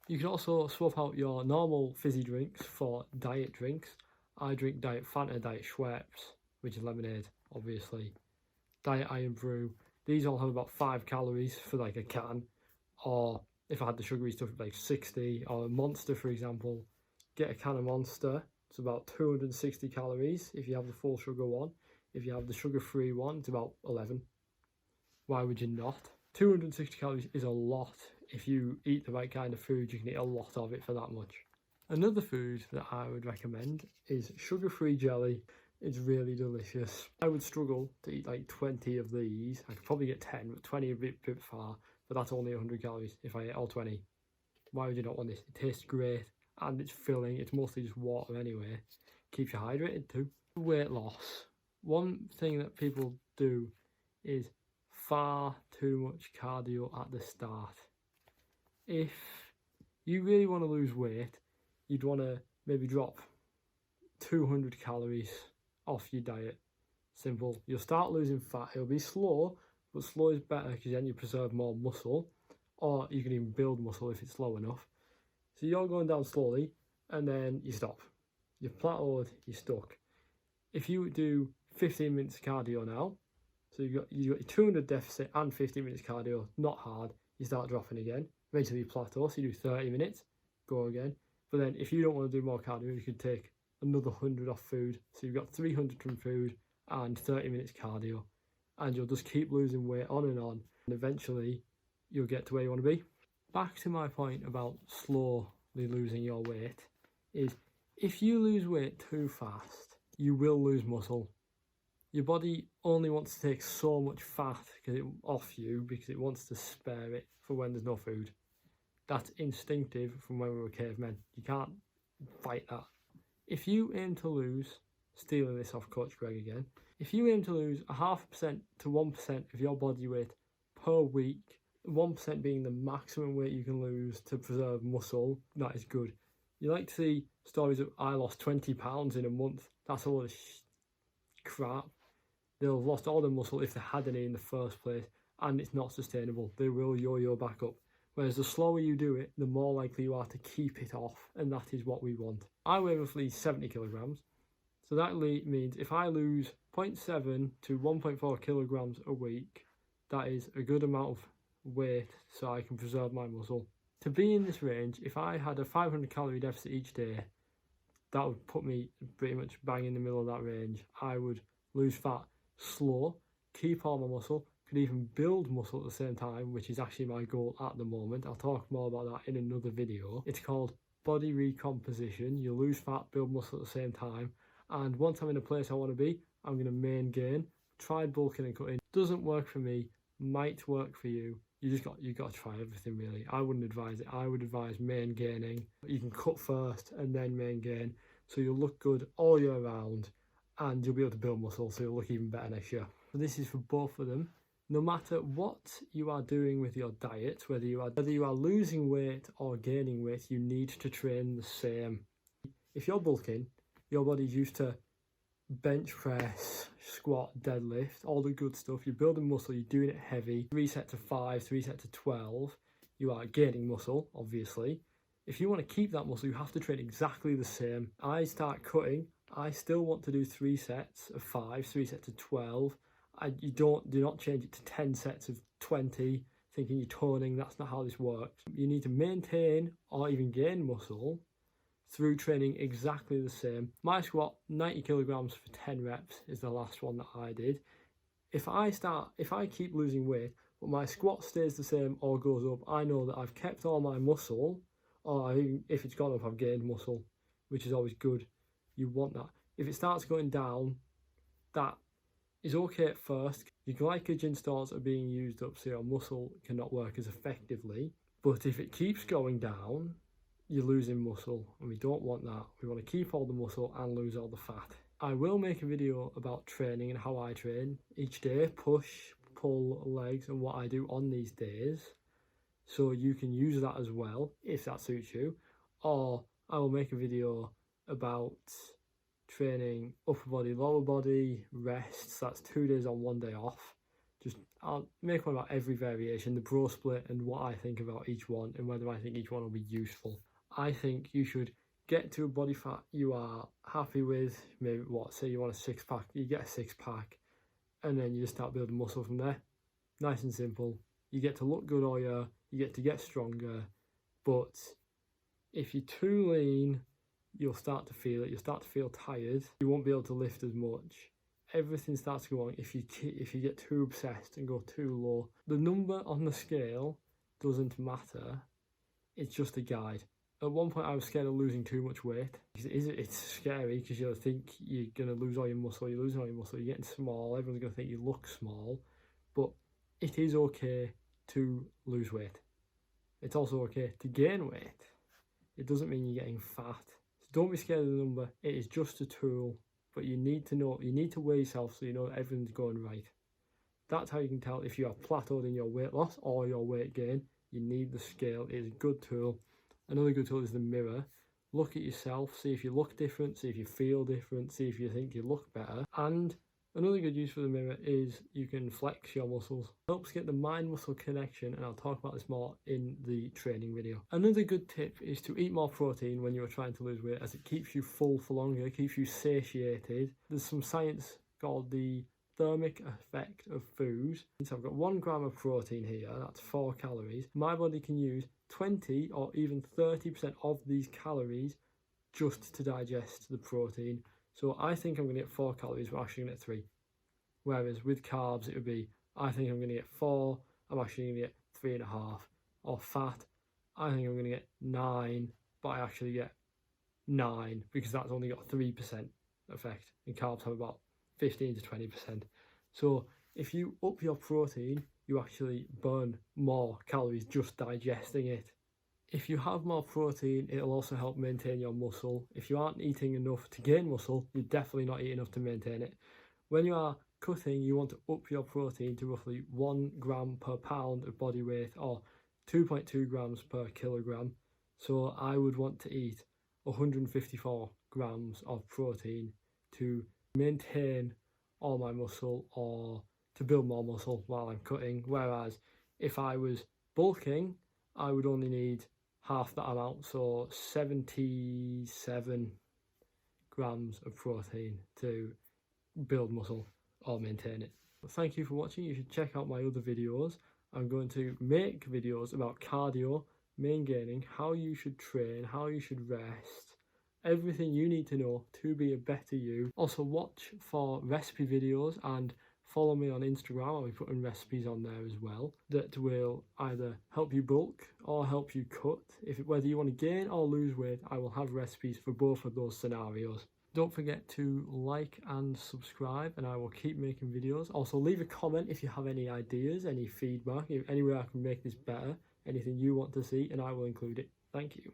You can also swap out your normal fizzy drinks for diet drinks. I drink Diet Fanta, Diet Schweppes, which is lemonade, obviously. Diet Irn-Bru. These all have about 5 calories for like a can. Or if I had the sugary stuff, like 60. Or a Monster, for example. Get a can of Monster. It's about 260 calories if you have the full sugar one. If you have the sugar-free one, it's about 11. Why would you not? 260 calories is a lot. If you eat the right kind of food, you can eat a lot of it for that much. Another food that I would recommend is sugar-free jelly. It's really delicious. I would struggle to eat like 20 of these. I could probably get 10, but 20 is a bit far. But that's only 100 calories if I ate all 20. Why would you not want this? It tastes great and it's filling. It's mostly just water anyway. Keeps you hydrated too. Weight loss. One thing that people do is far too much cardio at the start. If you really want to lose weight, you'd want to maybe drop 200 calories off your diet. Simple. You'll start losing fat. It'll be slow, but slow is better because then you preserve more muscle, or you can even build muscle if it's slow enough. So you're going down slowly and then you stop. You're plateaued, you're stuck. If you do 15 minutes cardio now, so you got your 200 deficit and 15 minutes cardio, not hard, you start dropping again. Eventually you plateau, so you do 30 minutes, go again. But then if you don't want to do more cardio, you can take another 100 off food. So you've got 300 from food and 30 minutes cardio. And you'll just keep losing weight on. And eventually you'll get to where you want to be. Back to my point about slowly losing your weight, is if you lose weight too fast, you will lose muscle. Your body only wants to take so much fat off you because it wants to spare it for when there's no food. That's instinctive from when we were cavemen. You can't fight that. If you aim to lose, stealing this off Coach Greg again, if you aim to lose 0.5% to 1% of your body weight per week, 1% being the maximum weight you can lose to preserve muscle, that is good. You like to see stories of I lost 20 pounds in a month. That's a lot of crap. They'll have lost all their muscle if they had any in the first place, and it's not sustainable. They will yo-yo back up. Whereas the slower you do it, the more likely you are to keep it off, and that is what we want. I weigh roughly 70 kilograms, so that means if I lose 0.7 to 1.4 kilograms a week, that is a good amount of weight so I can preserve my muscle. To be in this range, if I had a 500 calorie deficit each day, that would put me pretty much bang in the middle of that range. I would lose fat slow, keep all my muscle, could even build muscle at the same time, which is actually my goal at the moment. I'll talk more about that in another video. It's called body recomposition. You lose fat, build muscle at the same time. And once I'm in a place I want to be, I'm going to main gain. Tried bulking and cutting. Doesn't work for me, might work for you. You got to try everything really. I wouldn't advise it. I would advise main gaining. You can cut first and then main gain. So you'll look good all year round and you'll be able to build muscle, so you'll look even better next year. So this is for both of them. No matter what you are doing with your diet, whether you are losing weight or gaining weight, you need to train the same. If you're bulking, your body's used to bench press, squat, deadlift, all the good stuff. You're building muscle, you're doing it heavy. 3 sets to 5, 3 sets to 12. You are gaining muscle, obviously. If you want to keep that muscle, you have to train exactly the same. I start cutting, I still want to do 3 sets of 5, 3 sets of 12. Do not change it to 10 sets of 20, thinking you're toning. That's not how this works. You need to maintain or even gain muscle through training exactly the same. My squat, 90 kilograms for 10 reps is the last one that I did. If I keep losing weight, but my squat stays the same or goes up, I know that I've kept all my muscle, or if it's gone up, I've gained muscle, which is always good. You want that. If it starts going down, that is okay at first. Your glycogen stores are being used up, so your muscle cannot work as effectively. But if it keeps going down, you're losing muscle, and we don't want that. We want to keep all the muscle and lose all the fat. I will make a video about training and how I train each day, push, pull, legs, and what I do on these days. So you can use that as well, if that suits you. Or I will make a video about training upper body, lower body, rests. That's 2 days on, 1 day off. Just I'll make one about every variation, the bro split, and what I think about each one, and whether I think each one will be useful. I think you should get to a body fat you are happy with. Maybe say you want a 6-pack, you get a 6-pack, and then you just start building muscle from there. Nice and simple. You get to look good all year, you get stronger, but if you're too lean, you'll start to feel it. You'll start to feel tired. You won't be able to lift as much. Everything starts to go wrong if you get too obsessed and go too low. The number on the scale doesn't matter. It's just a guide. At one point, I was scared of losing too much weight. It's scary because you'll think you're going to lose all your muscle. You're losing all your muscle. You're getting small. Everyone's going to think you look small. But it is okay to lose weight. It's also okay to gain weight. It doesn't mean you're getting fat. So don't be scared of the number. It is just a tool. But you need to know, you need to weigh yourself so you know everything's going right. That's how you can tell if you are plateaued in your weight loss or your weight gain. You need the scale. It is a good tool. Another good tool is the mirror. Look at yourself, see if you look different, see if you feel different, see if you think you look better. And another good use for the mirror is you can flex your muscles. It helps get the mind-muscle connection, and I'll talk about this more in the training video. Another good tip is to eat more protein when you are trying to lose weight, as it keeps you full for longer, keeps you satiated. There's some science called the thermic effect of food. So I've got 1 gram of protein here, that's 4 calories. My body can use 20 or even 30% of these calories just to digest the protein. So I think I'm going to get 4 calories, but I'm actually going to get 3. Whereas with carbs, it would be, I think I'm going to get 4, I'm actually going to get 3.5. Or fat, I think I'm going to get 9, but I actually get 9 because that's only got 3% effect. And carbs have about 15 to 20%. So if you up your protein, you actually burn more calories just digesting it. If you have more protein, it'll also help maintain your muscle. If you aren't eating enough to gain muscle, you're definitely not eating enough to maintain it. When you are cutting, you want to up your protein to roughly 1 gram per pound of body weight, or 2.2 grams per kilogram. So I would want to eat 154 grams of protein to maintain all my muscle or to build more muscle while I'm cutting. Whereas if I was bulking, I would only need half that amount, so 77 grams of protein to build muscle or maintain it. But thank you for watching. You should check out my other videos. I'm going to make videos about cardio, main gaining, how you should train, how you should rest, everything you need to know to be a better you. Also watch for recipe videos and follow me on Instagram. I'll be putting recipes on there as well that will either help you bulk or help you cut. Whether you want to gain or lose weight, I will have recipes for both of those scenarios. Don't forget to like and subscribe, and I will keep making videos. Also leave a comment if you have any ideas, any feedback, any way I can make this better, anything you want to see, and I will include it. Thank you.